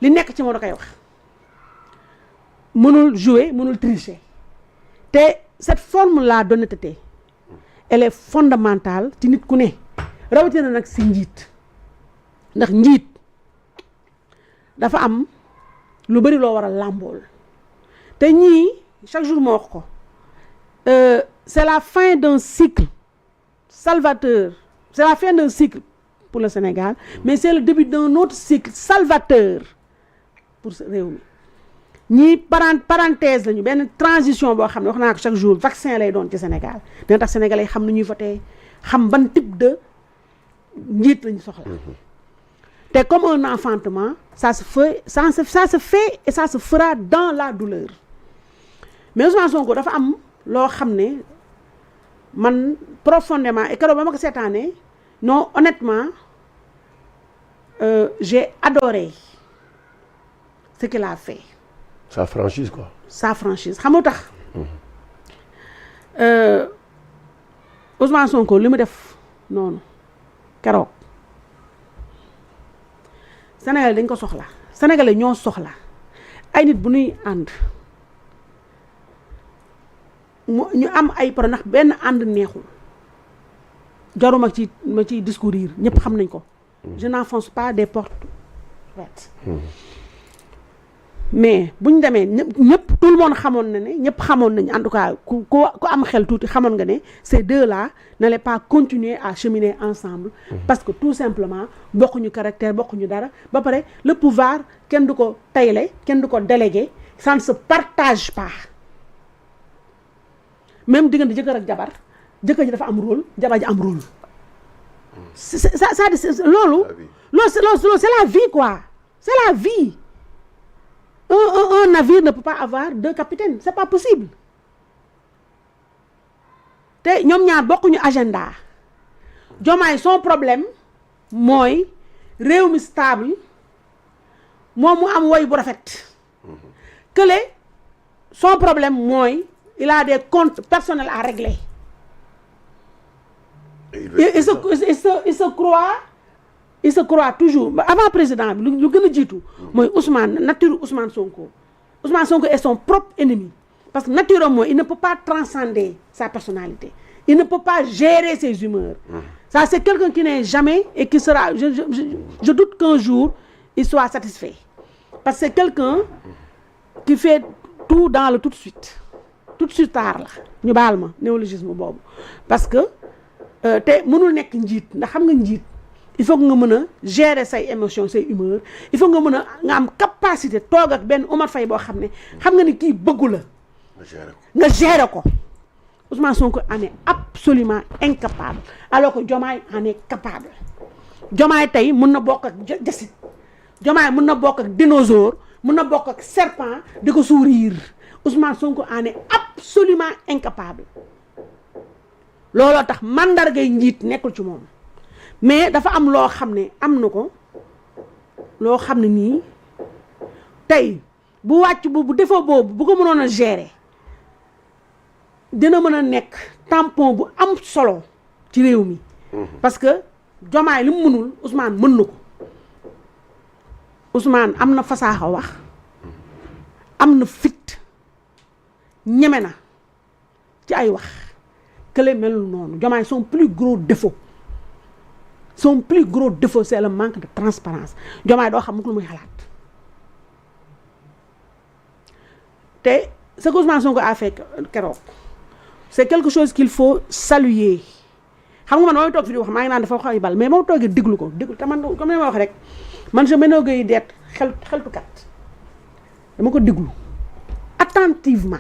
li nekk ci moom da koy wax mënul jouer mënul tricher te cette forme là d'honnêteté elle est fondamentale ci nit ku ne rawatina nag si njiit ndax njiit dafa am lu bari loo war a làmbool te ñii chaque jour moo wax ko c'est la fin d'un cycle salvateur c'est la fin d'un cycle pour le Sénégal mais c'est le début d'un autre cycle salvateur pour réew mi ñii parenthèse lañu benn transition boo xam ne wax naa ko chaque jour vaccin lay doon ci Sénégal dina tax sénégalais xam nu ñuy voté xam ban type de njiit lañu soxla te comme un enfantement ça se fait et ça se fera dans la douleur mais Ousmane Sonko dafa am loo xam ne man profondément et keroog ba ma ko seetaanee non honnêtement j'ai adoré ce qu'il a fait. Sa franchise quoi. Sa franchise xam nga tax Ousmane Sonko li mu def noonu keroog Sénégal dañ ko soxla Sénégalais ñoo soxla ay nit bu ñuy ànd ñu am ay pro ndax benn ànd neexul jaruma ma ci discourir ñëpp xam nañ ko je n'enfonce pas des portes ouvertes mais buñ demee ñëpp tout le monde xamoon na ne ñëpp xamoon nañ en tout cas ku am xel tuuti xamoon nga ne ces deux là n'allaient pas continuer à cheminer ensemble parce que tout simplement bokkuñu caractère bokkuñu dara ba pare le pouvoir kenn du ko tayle kenn du ko délégué ça ne se partage pas même diggante jëkkër ak jabar jëkkër ji dafa am rôle jabar ji am rôle loolu c'est la vie quoi c'est la vie un navire ne peut pas avoir deux capitaines c'est pas possible te ñoom ñaar bokkuñu agenda Diomaye son problème mooy réew mi stable moom mu am woy bu rafet kële son problème mooy il a des comptes personnels à régler il se croit toujours avant président bi lu gën a jiitu mooy nature Ousmane Sonko est son propre ennemi parce que nature mooy il ne peut pas transcender sa personnalité il ne peut pas gérer ses humeurs ça c'est quelqu'un qui n'est jamais et qui sera je doute qu'un jour il soit satisfait parce que c'est quelqu'un qui fait tout dans le tout de suite tard la ñu baal ma néologisme boobu parce que te mënul nekk njiit ndax xam nga njiit il faut que nga mën a gérer say émotions say humeur il faut nga am capacité toog ak benn Omar Faye boo xam ne xam nga ni kii bëggu la nga gérer ko Ousmane Sonko en est absolument incapable alors que Diomaye en est capable Diomaye tey mën na bokk ak jasit Diomaye mën na bokk ak dinosaure mën na bokk ak serpent di ko sourire Ousmane Sonko en est absolument incapable looloo tax mandargay njiit nekkul ci moom mais dafa am loo xam ne am na ko loo xam ne nii tey bu wàcc bu défaut boobu bu ko mënoon a gérer dina mën a nekk tampon bu am solo ci réew mi parce que Diomaye li mu mënul Ousmane mën na ko Ousmane am na fasaaxa wax am na fit ñeme na ci ay wax kële melul noonu Diomaye son plus gros défaut c'est le manque de transparence Diomaye doo xam mu ko lu muy xalaat te ce que Ousmane Sonko a fait keroog c'est quelque chose qu'il faut saluer xam nga man mooy toog fi di wax maa ngi naan dafa wax ay bal mais moo toogee déglu te man comme ni ma wax rek man je m'énorgueillis d'être xeltukat dama ko déglu attentivement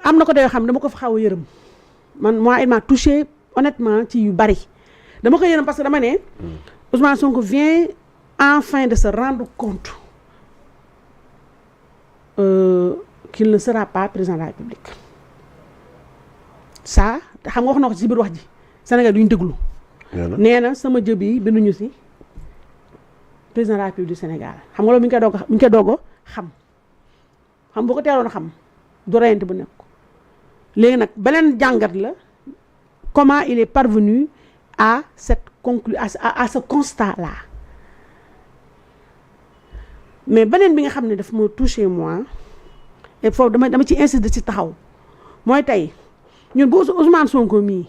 am na ko day xam dama ko fa xaw a yërëm moi il m'a touché honnêtement ci yu bari dama ko yërëm parce que dama ne Ousmane Sonko vient enfin de se rendre compte qu'il ne sera pas président de la République ça xam nga wax na ko ci biir wax ji Sénégal duñ déglu nee na sama jëb yi binduñu ci président de la République du Sénégal xam nga loolu mi ngi koy doog xam boo ko teeloon xam du reyante bu nekk léegi nag beneen jàngat la comment il est parvenu à à ce constat-là. Mais beneen bi nga xam ne daf ma touché moi et foofu dama ci insister ci taxaw mooy tey ñun bu Ousmane Sonko mii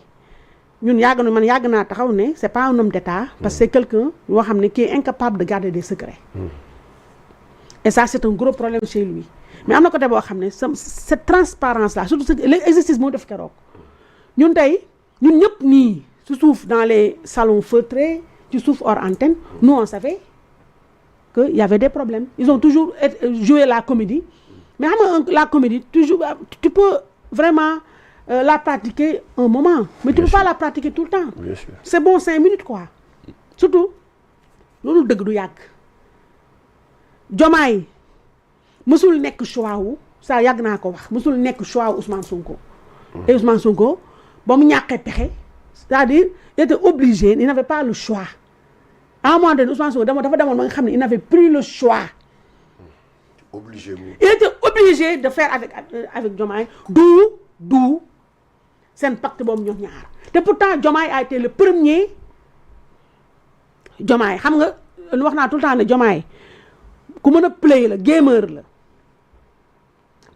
ñun yàgg naa taxaw ne c'est pas un homme d'État parce que c'est quelqu'un yoo xam ne qui est incapable de garder des secrets. Et ça c'est un gros problème chez lui. Mais am na côté boo xam ne cette transparence là surtout l'exercice moo def keroog ñun tey ñun ñëpp nii ci suuf dans les salons feutrés ci suuf hors antenne nous on savait qu'il y avait des problèmes. Ils ont toujours joué la comédie. Mais la comédie, toujours, tu peux vraiment la pratiquer un moment. Mais tu ne peux pas la pratiquer tout le temps. C'est bon 5 minutes quoi. Surtout, loolu dëgg du yàgg. Diomaye mësul nekk choix wu ça yàgg naa ko wax mësul nekk choix wu Ousmane Sonko. Et Ousmane Sonko ba mu ñàkkee pexe c'est-à-dire il était obligé, il n'avait pas le choix. À un moment donné Ousmane Sonko dafa demoon ba nga xam ne il n'avait plus le choix. Il était obligé de faire avec Diomaye d'où seen pacte boobu ñoom ñaar te pourtant Diomaye a été le premier. Diomaye xam nga lu wax naa tout le temps ne Diomaye ku mën a play la gamer la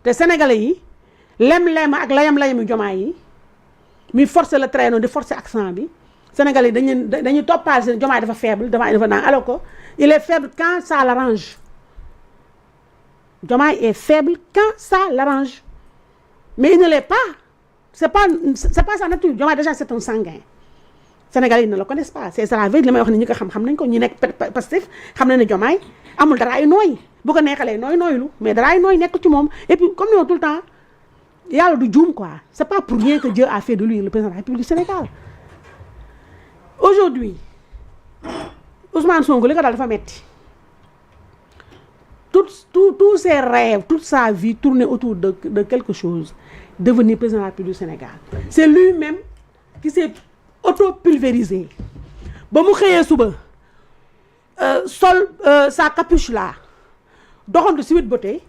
te sénégalais yi lem ak layam Diomaye yi muy forcer le traîneau di forcer accent bi sénégalais yi dañuy toppaal seen Diomaye dafa faible dafa naan alors que il est faible quand ça l'arrange. Diomaye est faible quand ça l'arrange. Mais il ne l'est pas. C'est pas sa nature. Diomaye déjà c'est un sanguin. Sénégalais ils ne le connaissent pas. C'est la veille li may wax ni ñi ko xam nañ ko ñi nekk Pastef xam nañ ne Diomaye amul dara ay nooy bu ko neexalee nooylu mais dara ay nooy nekk ci moom et puis comme ni tout le temps yàlla du juum quoi. C'est pas pour rien que Dieu a fait de lui le président de la République du Sénégal. Aujourd'hui Ousmane Sonko li ko daal dafa metti. Tous ses rêves, toute sa vie tournait autour de quelque chose, devenir président de la République du Sénégal. C'est lui-même qui s'est auto-pulvérisé. Ba mu xëyee suba sol sa capuche là doxantu si Sweet Beauté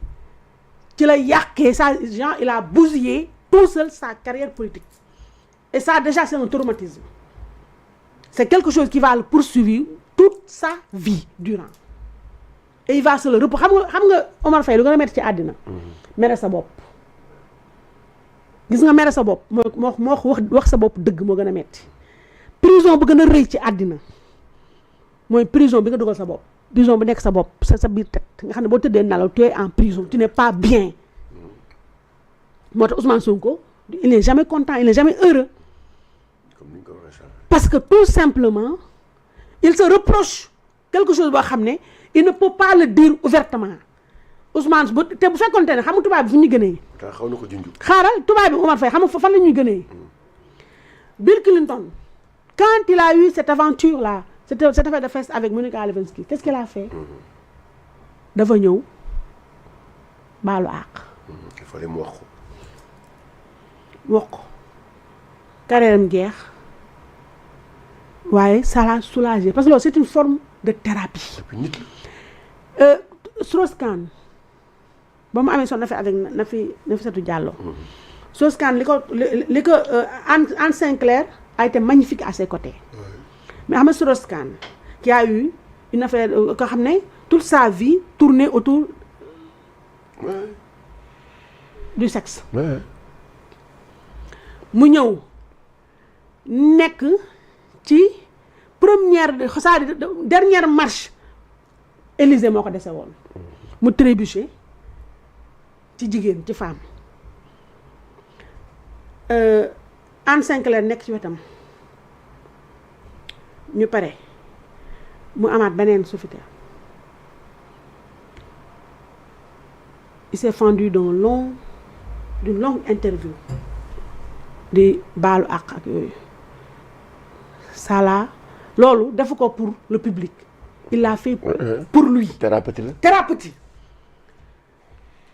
ci la yàqee ça genre il a bousillé tout seul sa carrière politique. Et ça déjà c'est un traumatisme. C'est quelque chose qui va le poursuivre toute sa vie durant. Et il va se le reprendre xam nga Omar Faye lu gën a metti ci àddina mere sa bopp gis nga mere sa bopp moo wax sa bopp dëgg moo gën a metti prison bu gën a rëy ci àddina mooy prison bi nga dugal sa bopp prison bi nekk sa bopp sa biir tête nga xam ne boo tëddee nalaw tu es en prison tu n'es pas bien moo tax Ousmane Sonko il n'est jamais content il n'est jamais heureux parce que tout simplement il se reproche quelque chose boo xam ne il ne peut pas le dire ouvertement Ousmane te bu fekkoon ne xam nga tubaab bi fu ñu gënee. xaw na ko junj. xaaral tubaab bi Omar Faye xam nga fan la ñuy gënee. Bill Clinton quand il a eu cette aventure là cette affaire de fête avec Monica Lewinsky qu'est-ce qu'il a fait. dafa ñëw baalu àq. il fallait mu wax ko. wax ko carrière am jeex waaye ça l'a soulagé parce que loolu c'est une forme de thérapie. Strauss-Kahn ba mu amee son affaire avec Nafissatou Diallo. Strauss-Kahn li ko Anne Sinclair a été magnifique à ses côtés. Mais xam nga Strauss-Kahn qui a eu une affaire ko xam ne toute sa vie tournée autour du sexe. mu ñëw nekk ci dernière marche Élysée moo ko dese woon mu trébuché ci jigéen ci femme Anne Sinclair nekk ci wetam ñu pare mu amaat beneen Sofitel il s'est fendu d'une longue interview di baalu àq ak yooyu ça là loolu defu ko pour le public il l'a fait pour lui. Thérapeutique.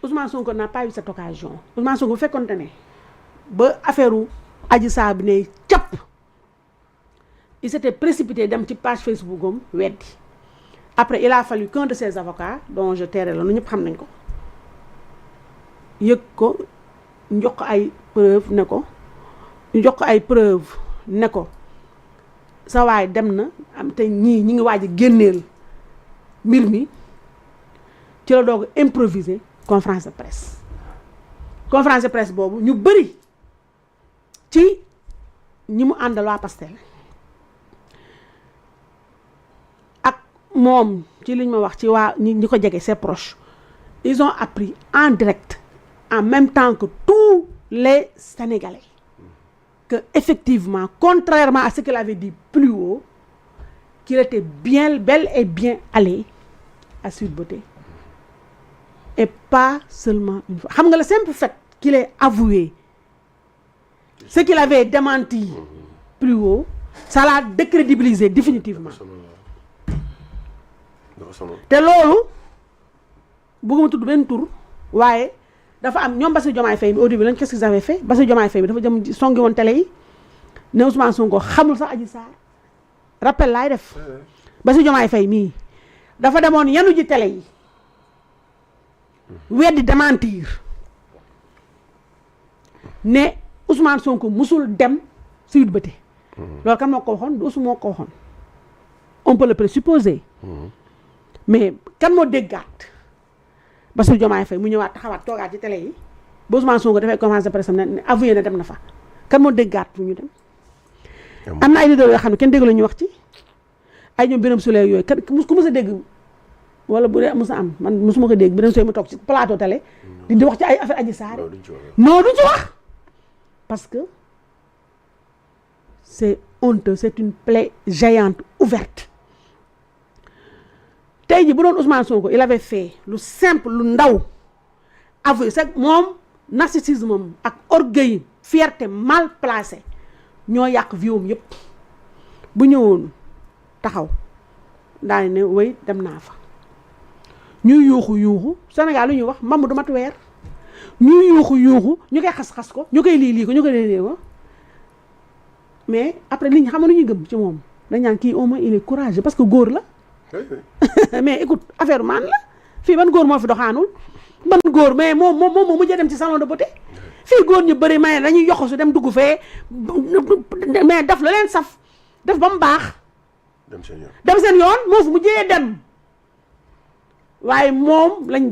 Ousmane Sonko n'a pas eu cette occasion. Ousmane Sonko bu fekkoonte ne ba affaire u Adji Sarr bi ne cap il s'était précipité dem ci page Facebook am weddi après il a fallu qu'un de ses avocats dont je tairai la nu ñëpp xam nañ ko yëg ko njox ay preuve ne ko sa waay dem na am te ñii ñi ngi waaj a génneel mbir mi ci la doog improviser conférence de presse boobu ñu bëri ci ñi mu àndal waa Pastef ak moom ci liñ ma wax ci waa ñi ko jege ses proches ils ont appris en direct en même temps que tous les Sénégalais que effectivement contrairement à ce qu'il avait dit plus haut qu'il était bel et bien allé à Sweet Beauté et pas seulement une fois xam nga le simple fait qu'il ait avoué ce qu'il avait démenti plus haut ça l'a décrédibilisé définitivement te loolu bëgguma tudd benn tur waaye dafa am ñoom Bassirou Diomaye Faye bi au début lañ qu'est-ce qu'ils avaient fait Bassirou Diomaye Faye bi dafa jëm songi woon télé yi ne Ousmane Sonko xamul sax Adji Sarr rappel laay def Bassirou Diomaye Faye mii dafa demoon yanu ji télé yi weddi démentir ne Ousmane Sonko musul dem Sweet Beauté loolu kan moo ko waxoon du Ousmane moo ko waxoon on peut le présupposer mais kan moo déggaat Bassirou Diomaye Faye mu ñëwaat taxawaat toogaat ci télé yi ba Ousmane Sonko dafay conférence de presse ne avoué na dem na fa kan moo déggaat fu ñu dem am na ay leader yoo xam ne kenn dégg la ñu wax ci ay ñoom Birame Souleye yooyu kan ku mës a dégg wala bu dee mës a am man mësuma ko dégg Birame Souleye mu toog ci plateau télé di wax ci ay affaire Adji Sarr non duñ ci wax parce que c'est honteux c'est une plaie géante ouverte tey ji bu doon Ousmane Sonko il avait fait lu simple lu ndaw avoué c'est moom narcissisme am ak orgueil fierté mal placée ñoo yàq viom yëpp bu ñëwoon taxaw daal ne wéy dem naa fa ñuy yuuxu Sénégal lu ñuy wax mamu du mat weer ñuy yuuxu ñu koy xas ko ñu koy lii ko ñu koy lii ko mais après nit ñi xam nga lu ñuy gëm ci moom dañ naan kii au moins il est courageux parce que góor la mais écoute affaire man la fii ban góor moo fi doxaanul ban góor mais moom mujjee dem ci salon de beauté fii góor ñu bëri may dañuy yoxosu dem dugg fee mais daf la leen saf def ba mu baax dem seen yoon moo fi mujjee dem waaye moom lañ